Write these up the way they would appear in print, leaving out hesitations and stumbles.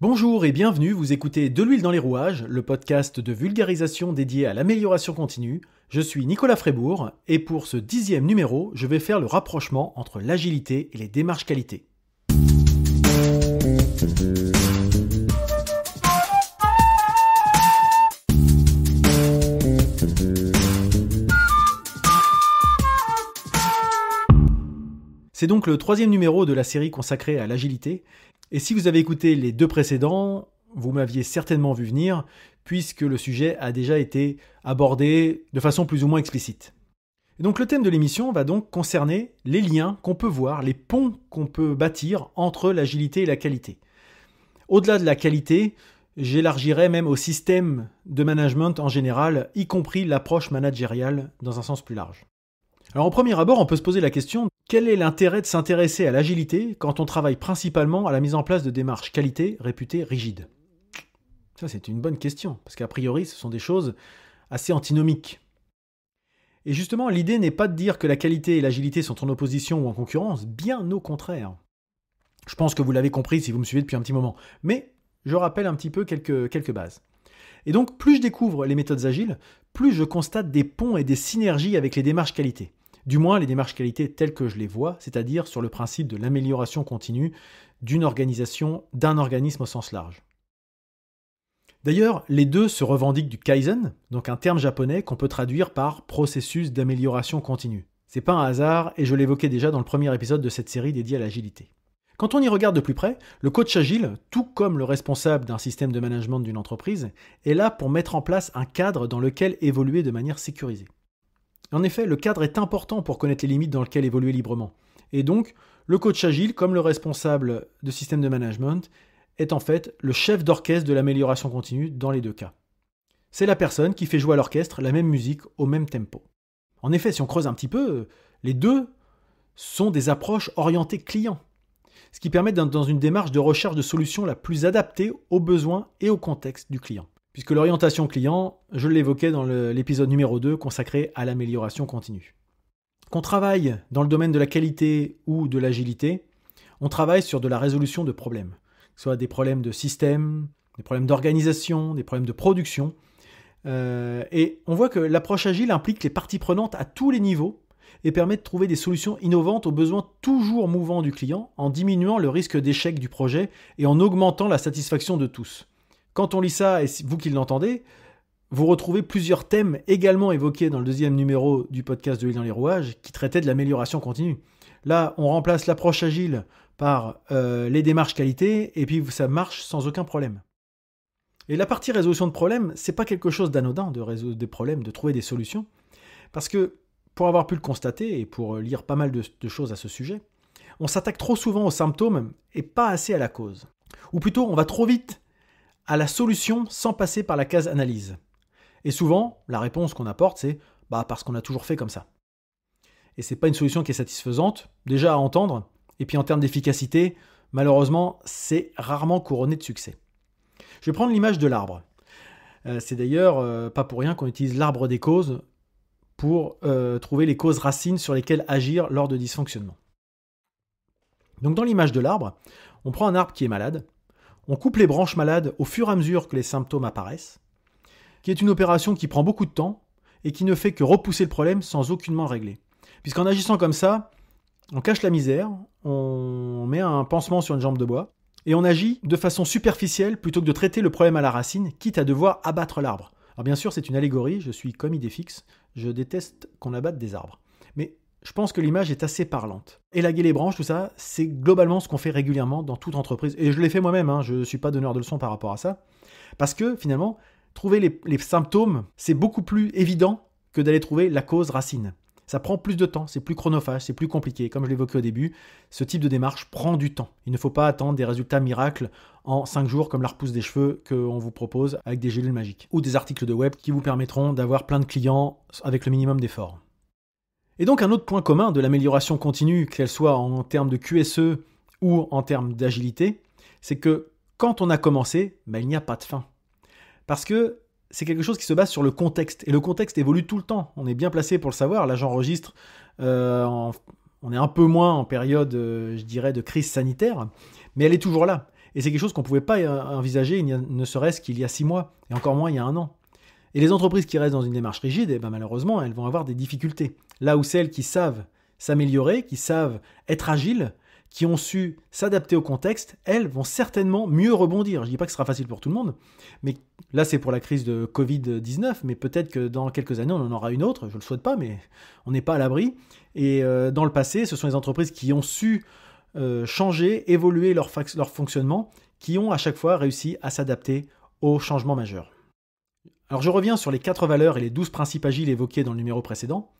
Bonjour et bienvenue, vous écoutez De l'huile dans les rouages, le podcast de vulgarisation dédié à l'amélioration continue. Je suis Nicolas Frébourg et pour ce 10e numéro, je vais faire le rapprochement entre l'agilité et les démarches qualité. C'est donc le 3e numéro de la série consacrée à l'agilité. Et si vous avez écouté les 2 précédents, vous m'aviez certainement vu venir, puisque le sujet a déjà été abordé de façon plus ou moins explicite. Et donc le thème de l'émission va donc concerner les liens qu'on peut voir, les ponts qu'on peut bâtir entre l'agilité et la qualité. Au-delà de la qualité, j'élargirais même au système de management en général, y compris l'approche managériale dans un sens plus large. Alors, au premier abord, on peut se poser la question, quel est l'intérêt de s'intéresser à l'agilité quand on travaille principalement à la mise en place de démarches qualité réputées rigides ? Ça, c'est une bonne question, parce qu'a priori, ce sont des choses assez antinomiques. Et justement, l'idée n'est pas de dire que la qualité et l'agilité sont en opposition ou en concurrence, bien au contraire. Je pense que vous l'avez compris si vous me suivez depuis un petit moment, mais je rappelle un petit peu quelques bases. Et donc, plus je découvre les méthodes agiles, plus je constate des ponts et des synergies avec les démarches qualité. Du moins, les démarches qualité telles que je les vois, c'est-à-dire sur le principe de l'amélioration continue d'une organisation, d'un organisme au sens large. D'ailleurs, les deux se revendiquent du Kaizen, donc un terme japonais qu'on peut traduire par processus d'amélioration continue. C'est pas un hasard, et je l'évoquais déjà dans le premier épisode de cette série dédiée à l'agilité. Quand on y regarde de plus près, le coach agile, tout comme le responsable d'un système de management d'une entreprise, est là pour mettre en place un cadre dans lequel évoluer de manière sécurisée. En effet, le cadre est important pour connaître les limites dans lesquelles évoluer librement. Et donc, le coach agile, comme le responsable de système de management, est en fait le chef d'orchestre de l'amélioration continue dans les deux cas. C'est la personne qui fait jouer à l'orchestre la même musique au même tempo. En effet, si on creuse un petit peu, les deux sont des approches orientées client, ce qui permet d'être dans une démarche de recherche de solutions la plus adaptée aux besoins et au contexte du client. Puisque l'orientation client, je l'évoquais dans l'épisode numéro 2 consacré à l'amélioration continue. Qu'on travaille dans le domaine de la qualité ou de l'agilité, on travaille sur de la résolution de problèmes, que ce soit des problèmes de système, des problèmes d'organisation, des problèmes de production. Et on voit que l'approche agile implique les parties prenantes à tous les niveaux et permet de trouver des solutions innovantes aux besoins toujours mouvants du client en diminuant le risque d'échec du projet et en augmentant la satisfaction de tous. Quand on lit ça, et vous qui l'entendez, vous retrouvez plusieurs thèmes également évoqués dans le 2e numéro du podcast de l'huile dans les rouages qui traitaient de l'amélioration continue. Là, on remplace l'approche agile par les démarches qualité et puis ça marche sans aucun problème. Et la partie résolution de problèmes, c'est pas quelque chose d'anodin de résoudre des problèmes, de trouver des solutions, parce que pour avoir pu le constater et pour lire pas mal de choses à ce sujet, on s'attaque trop souvent aux symptômes et pas assez à la cause. Ou plutôt, on va trop vite à la solution sans passer par la case analyse. Et souvent, la réponse qu'on apporte, c'est « parce qu'on a toujours fait comme ça ». Et c'est pas une solution qui est satisfaisante, déjà à entendre, et puis en termes d'efficacité, malheureusement, c'est rarement couronné de succès. Je vais prendre l'image de l'arbre. C'est d'ailleurs pas pour rien qu'on utilise l'arbre des causes pour trouver les causes racines sur lesquelles agir lors de dysfonctionnements. Donc dans l'image de l'arbre, on prend un arbre qui est malade, on coupe les branches malades au fur et à mesure que les symptômes apparaissent, qui est une opération qui prend beaucoup de temps et qui ne fait que repousser le problème sans aucunement le régler. Puisqu'en agissant comme ça, on cache la misère, on met un pansement sur une jambe de bois, et on agit de façon superficielle plutôt que de traiter le problème à la racine, quitte à devoir abattre l'arbre. Alors bien sûr, c'est une allégorie, je suis comme Idéfix, je déteste qu'on abatte des arbres. Mais je pense que l'image est assez parlante. Élaguer les branches, tout ça, c'est globalement ce qu'on fait régulièrement dans toute entreprise. Et je l'ai fait moi-même, je ne suis pas donneur de leçons par rapport à ça. Parce que finalement, trouver les symptômes, c'est beaucoup plus évident que d'aller trouver la cause racine. Ça prend plus de temps, c'est plus chronophage, c'est plus compliqué. Comme je l'évoquais au début, ce type de démarche prend du temps. Il ne faut pas attendre des résultats miracles en 5 jours comme la repousse des cheveux qu'on vous propose avec des gélules magiques. Ou des articles de web qui vous permettront d'avoir plein de clients avec le minimum d'efforts. Et donc un autre point commun de l'amélioration continue, qu'elle soit en termes de QSE ou en termes d'agilité, c'est que quand on a commencé, il n'y a pas de fin. Parce que c'est quelque chose qui se base sur le contexte. Et le contexte évolue tout le temps. On est bien placé pour le savoir. Là, j'enregistre, on est un peu moins en période, je dirais, de crise sanitaire, mais elle est toujours là. Et c'est quelque chose qu'on ne pouvait pas envisager, ne serait-ce qu'il y a 6 mois, et encore moins il y a 1 an. Et les entreprises qui restent dans une démarche rigide, eh ben malheureusement, elles vont avoir des difficultés. Là où celles qui savent s'améliorer, qui savent être agiles, qui ont su s'adapter au contexte, elles vont certainement mieux rebondir. Je ne dis pas que ce sera facile pour tout le monde, mais là c'est pour la crise de Covid-19, mais peut-être que dans quelques années on en aura une autre, je ne le souhaite pas, mais on n'est pas à l'abri. Et dans le passé, ce sont les entreprises qui ont su changer, évoluer leur fonctionnement, qui ont à chaque fois réussi à s'adapter aux changements majeurs. Alors je reviens sur les 4 valeurs et les 12 principes agiles évoqués dans le numéro précédent.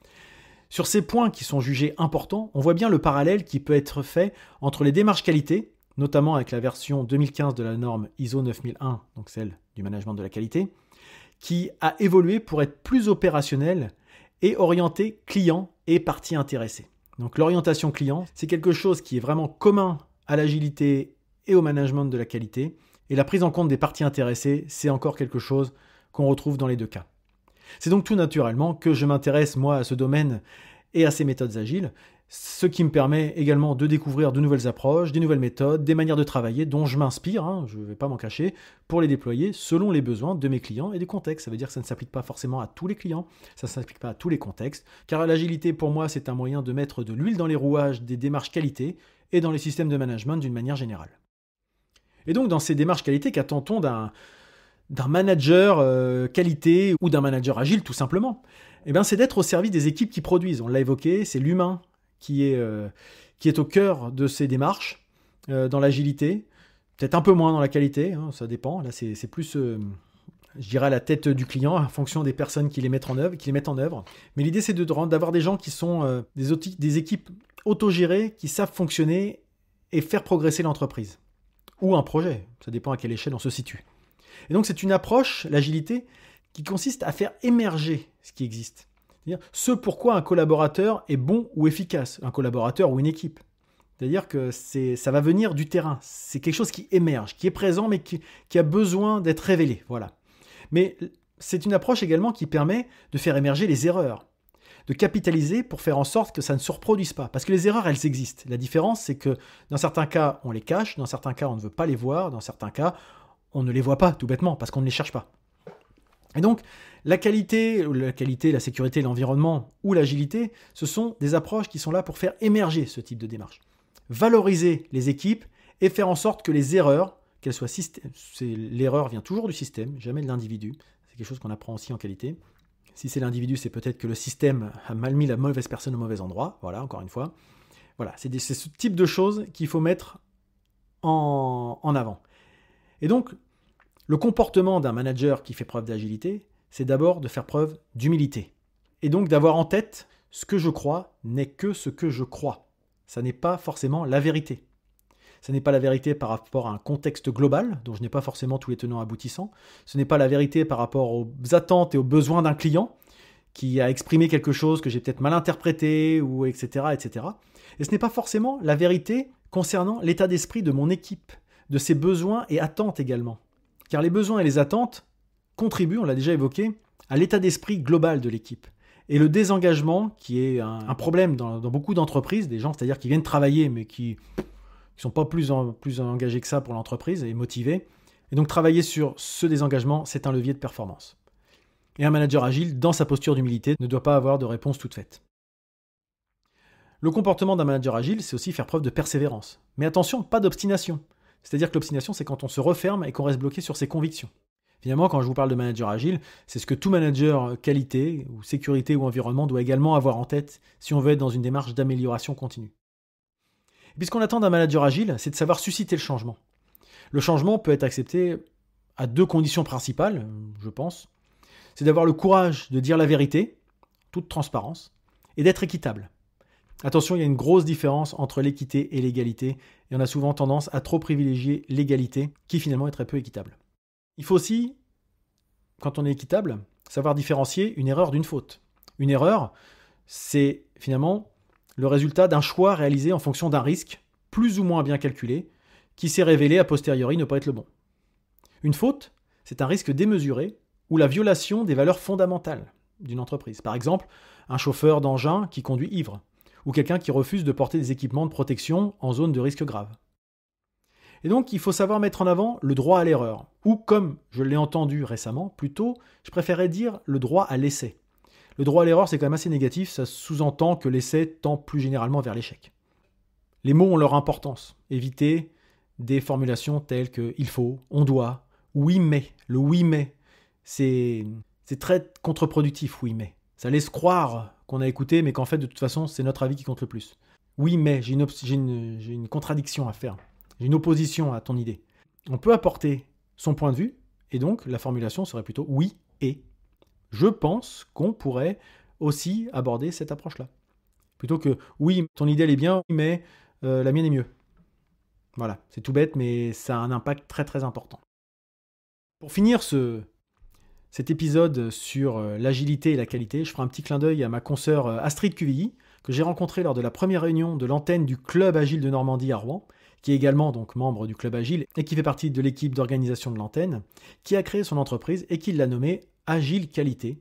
Sur ces points qui sont jugés importants, on voit bien le parallèle qui peut être fait entre les démarches qualité, notamment avec la version 2015 de la norme ISO 9001, donc celle du management de la qualité, qui a évolué pour être plus opérationnelle et orientée client et partie intéressée. Donc l'orientation client, c'est quelque chose qui est vraiment commun à l'agilité et au management de la qualité, et la prise en compte des parties intéressées, c'est encore quelque chose qu'on retrouve dans les 2 cas. C'est donc tout naturellement que je m'intéresse moi à ce domaine et à ces méthodes agiles, ce qui me permet également de découvrir de nouvelles approches, des nouvelles méthodes, des manières de travailler dont je m'inspire, je ne vais pas m'en cacher, pour les déployer selon les besoins de mes clients et du contexte. Ça veut dire que ça ne s'applique pas forcément à tous les clients, ça ne s'applique pas à tous les contextes, car l'agilité pour moi c'est un moyen de mettre de l'huile dans les rouages des démarches qualité et dans les systèmes de management d'une manière générale. Et donc dans ces démarches qualité, qu'attend-on d'un manager qualité ou d'un manager agile tout simplement? Eh bien, c'est d'être au service des équipes qui produisent. On l'a évoqué, c'est l'humain qui est au cœur de ces démarches dans l'agilité. Peut-être un peu moins dans la qualité, ça dépend. Là, c'est plus, je dirais, à la tête du client en fonction des personnes qui les mettent en œuvre. Mais l'idée, c'est d'avoir des gens qui sont des équipes autogérées, qui savent fonctionner et faire progresser l'entreprise. Ou un projet, ça dépend à quelle échelle on se situe. Et donc c'est une approche, l'agilité, qui consiste à faire émerger ce qui existe. C'est-à-dire ce pourquoi un collaborateur est bon ou efficace, un collaborateur ou une équipe. C'est-à-dire que ça va venir du terrain, c'est quelque chose qui émerge, qui est présent mais qui a besoin d'être révélé. Voilà. Mais c'est une approche également qui permet de faire émerger les erreurs, de capitaliser pour faire en sorte que ça ne se reproduise pas. Parce que les erreurs, elles existent. La différence, c'est que dans certains cas, on les cache, dans certains cas, on ne veut pas les voir, dans certains cas, on ne les voit pas, tout bêtement, parce qu'on ne les cherche pas. Et donc, la qualité, la sécurité, l'environnement ou l'agilité, ce sont des approches qui sont là pour faire émerger ce type de démarche. Valoriser les équipes et faire en sorte que les erreurs, qu'elles soient l'erreur vient toujours du système, jamais de l'individu. C'est quelque chose qu'on apprend aussi en qualité. Si c'est l'individu, c'est peut-être que le système a mal mis la mauvaise personne au mauvais endroit. Voilà, encore une fois. Voilà, c'est ce type de choses qu'il faut mettre en avant. Et donc, le comportement d'un manager qui fait preuve d'agilité, c'est d'abord de faire preuve d'humilité. Et donc d'avoir en tête, ce que je crois n'est que ce que je crois. Ça n'est pas forcément la vérité. Ce n'est pas la vérité par rapport à un contexte global, dont je n'ai pas forcément tous les tenants aboutissants. Ce n'est pas la vérité par rapport aux attentes et aux besoins d'un client, qui a exprimé quelque chose que j'ai peut-être mal interprété, ou etc., etc. Et ce n'est pas forcément la vérité concernant l'état d'esprit de mon équipe, de ses besoins et attentes également. Car les besoins et les attentes contribuent, on l'a déjà évoqué, à l'état d'esprit global de l'équipe. Et le désengagement, qui est un problème dans beaucoup d'entreprises, des gens, c'est-à-dire qui viennent travailler, mais qui ne sont pas plus engagés que ça pour l'entreprise et motivés. Et donc travailler sur ce désengagement, c'est un levier de performance. Et un manager agile, dans sa posture d'humilité, ne doit pas avoir de réponse toute faite. Le comportement d'un manager agile, c'est aussi faire preuve de persévérance. Mais attention, pas d'obstination. C'est-à-dire que l'obstination, c'est quand on se referme et qu'on reste bloqué sur ses convictions. Finalement, quand je vous parle de manager agile, c'est ce que tout manager qualité, ou sécurité ou environnement doit également avoir en tête si on veut être dans une démarche d'amélioration continue. Et puis ce qu'on attend d'un manager agile, c'est de savoir susciter le changement. Le changement peut être accepté à 2 conditions principales, je pense. C'est d'avoir le courage de dire la vérité, toute transparence, et d'être équitable. Attention, il y a une grosse différence entre l'équité et l'égalité, et on a souvent tendance à trop privilégier l'égalité, qui finalement est très peu équitable. Il faut aussi, quand on est équitable, savoir différencier une erreur d'une faute. Une erreur, c'est finalement le résultat d'un choix réalisé en fonction d'un risque, plus ou moins bien calculé, qui s'est révélé a posteriori ne pas être le bon. Une faute, c'est un risque démesuré ou la violation des valeurs fondamentales d'une entreprise. Par exemple, un chauffeur d'engin qui conduit ivre, ou quelqu'un qui refuse de porter des équipements de protection en zone de risque grave. Et donc, il faut savoir mettre en avant le droit à l'erreur. Ou, comme je l'ai entendu récemment, plutôt, je préférais dire le droit à l'essai. Le droit à l'erreur, c'est quand même assez négatif, ça sous-entend que l'essai tend plus généralement vers l'échec. Les mots ont leur importance. Évitez des formulations telles que « il faut »,« on doit »,« oui mais ». Le « oui mais », c'est très contre-productif, « oui mais ». Ça laisse croire qu'on a écouté, mais qu'en fait, de toute façon, c'est notre avis qui compte le plus. Oui mais, j'ai une contradiction à faire. J'ai une opposition à ton idée. On peut apporter son point de vue, et donc la formulation serait plutôt « oui et ». Je pense qu'on pourrait aussi aborder cette approche-là. Plutôt que « oui, ton idée elle est bien, mais la mienne est mieux ». Voilà, c'est tout bête, mais ça a un impact très très important. Pour finir cet épisode sur l'agilité et la qualité, je ferai un petit clin d'œil à ma consoeur Astrid Cuvilly, que j'ai rencontrée lors de la première réunion de l'antenne du Club Agile de Normandie à Rouen, qui est également donc membre du Club Agile et qui fait partie de l'équipe d'organisation de l'antenne, qui a créé son entreprise et qui l'a nommée Agile Qualité.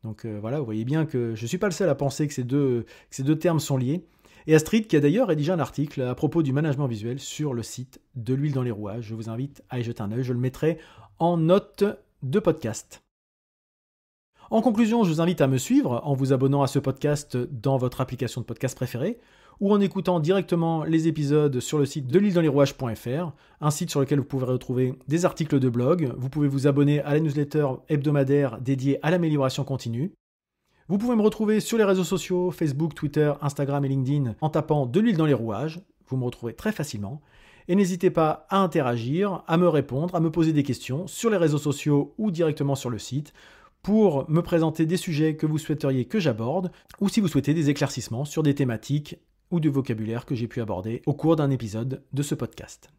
Donc voilà, vous voyez bien que je ne suis pas le seul à penser que ces deux termes sont liés. Et Astrid, qui a d'ailleurs rédigé un article à propos du management visuel sur le site de l'huile dans les rouages. Je vous invite à y jeter un œil, je le mettrai en note de podcast. En conclusion, je vous invite à me suivre en vous abonnant à ce podcast dans votre application de podcast préférée ou en écoutant directement les épisodes sur le site de l'huile-dans-les-rouages.fr, un site sur lequel vous pourrez retrouver des articles de blog. Vous pouvez vous abonner à la newsletter hebdomadaire dédiée à l'amélioration continue. Vous pouvez me retrouver sur les réseaux sociaux, Facebook, Twitter, Instagram et LinkedIn en tapant de l'huile dans les rouages. Vous me retrouvez très facilement. Et n'hésitez pas à interagir, à me répondre, à me poser des questions sur les réseaux sociaux ou directement sur le site pour me présenter des sujets que vous souhaiteriez que j'aborde ou si vous souhaitez des éclaircissements sur des thématiques ou du vocabulaire que j'ai pu aborder au cours d'un épisode de ce podcast.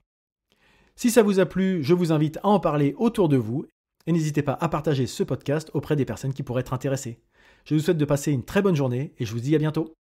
Si ça vous a plu, je vous invite à en parler autour de vous et n'hésitez pas à partager ce podcast auprès des personnes qui pourraient être intéressées. Je vous souhaite de passer une très bonne journée et je vous dis à bientôt.